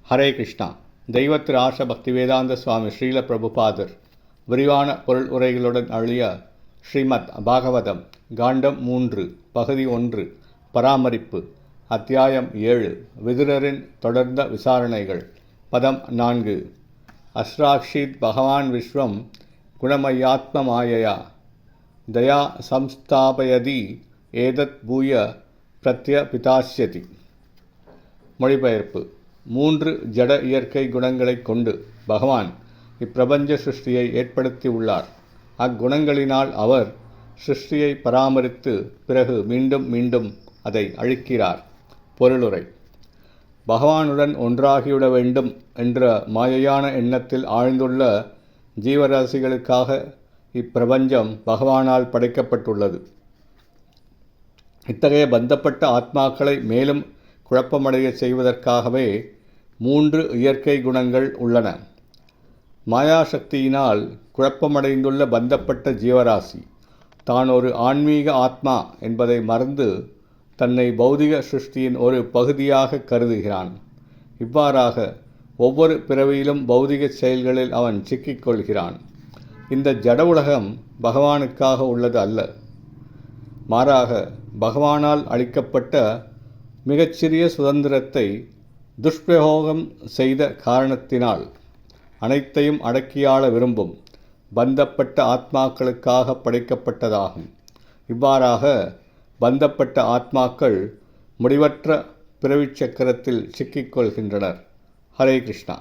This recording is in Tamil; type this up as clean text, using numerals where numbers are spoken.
ஹரே கிருஷ்ணா. தெய்வத்திராச பக்திவேதாந்த சுவாமி ஸ்ரீல பிரபுபாதர் விரிவான பொருள் உரைகளுடன் அழிய ஸ்ரீமத் பாகவதம் காண்டம் 3 பகுதி 1 பராமரிப்பு அத்தியாயம் 7 விதுரரின் தொடர்ந்த விசாரணைகள் பதம் 4 அஸ்ராக்ஷித் பகவான் விஸ்வம் குணமயாத்ம மாயையா தயா சம்ஸ்தாபயதி ஏதத் பூய பிரத்யபிதாஸ்யதி. மொழிபெயர்ப்பு. 3 ஜட இயற்கை குணங்களைக் கொண்டு பகவான் இப்பிரபஞ்ச சிருஷ்டியை ஏற்படுத்தி உள்ளார். அக்குணங்களினால் அவர் சிருஷ்டியை பராமரித்து பிறகு மீண்டும் மீண்டும் அதை அழிக்கிறார். பொருளுரை. பகவானுடன் ஒன்றாகிவிட வேண்டும் என்ற மாயையான எண்ணத்தில் ஆழ்ந்துள்ள ஜீவராசிகளுக்காக இப்பிரபஞ்சம் பகவானால் படைக்கப்பட்டுள்ளது. இத்தகைய பந்தப்பட்ட ஆத்மாக்களை மேலும் குழப்பமடைய செய்வதற்காகவே 3 இயற்கை குணங்கள் உள்ளன. மாயாசக்தியினால் குழப்பமடைந்துள்ள பந்தப்பட்ட ஜீவராசி தான் ஒரு ஆன்மீக ஆத்மா என்பதை மறந்து தன்னை பௌதிக சிருஷ்டியின் ஒரு பகுதியாக கருதுகிறான். இவ்வாறாக ஒவ்வொரு பிறவியிலும் பௌதிக செயல்களில் அவன் சிக்கிக்கொள்கிறான். இந்த ஜட உலகம் பகவானுக்காக உள்ளது அல்ல. மாறாக பகவானால் அளிக்கப்பட்ட மிகச்சிறிய சுதந்திரத்தை துஷ்பிரயோகம் செய்த காரணத்தினால் அனைத்தையும் அடக்கியாள விரும்பும் பந்தப்பட்ட ஆத்மாக்களுக்காக படைக்கப்பட்டதாகும். இவ்வாறாக பந்தப்பட்ட ஆத்மாக்கள் முடிவற்ற பிறவிச் சக்கரத்தில் சிக்கிக்கொள்கின்றனர். ஹரே கிருஷ்ணா.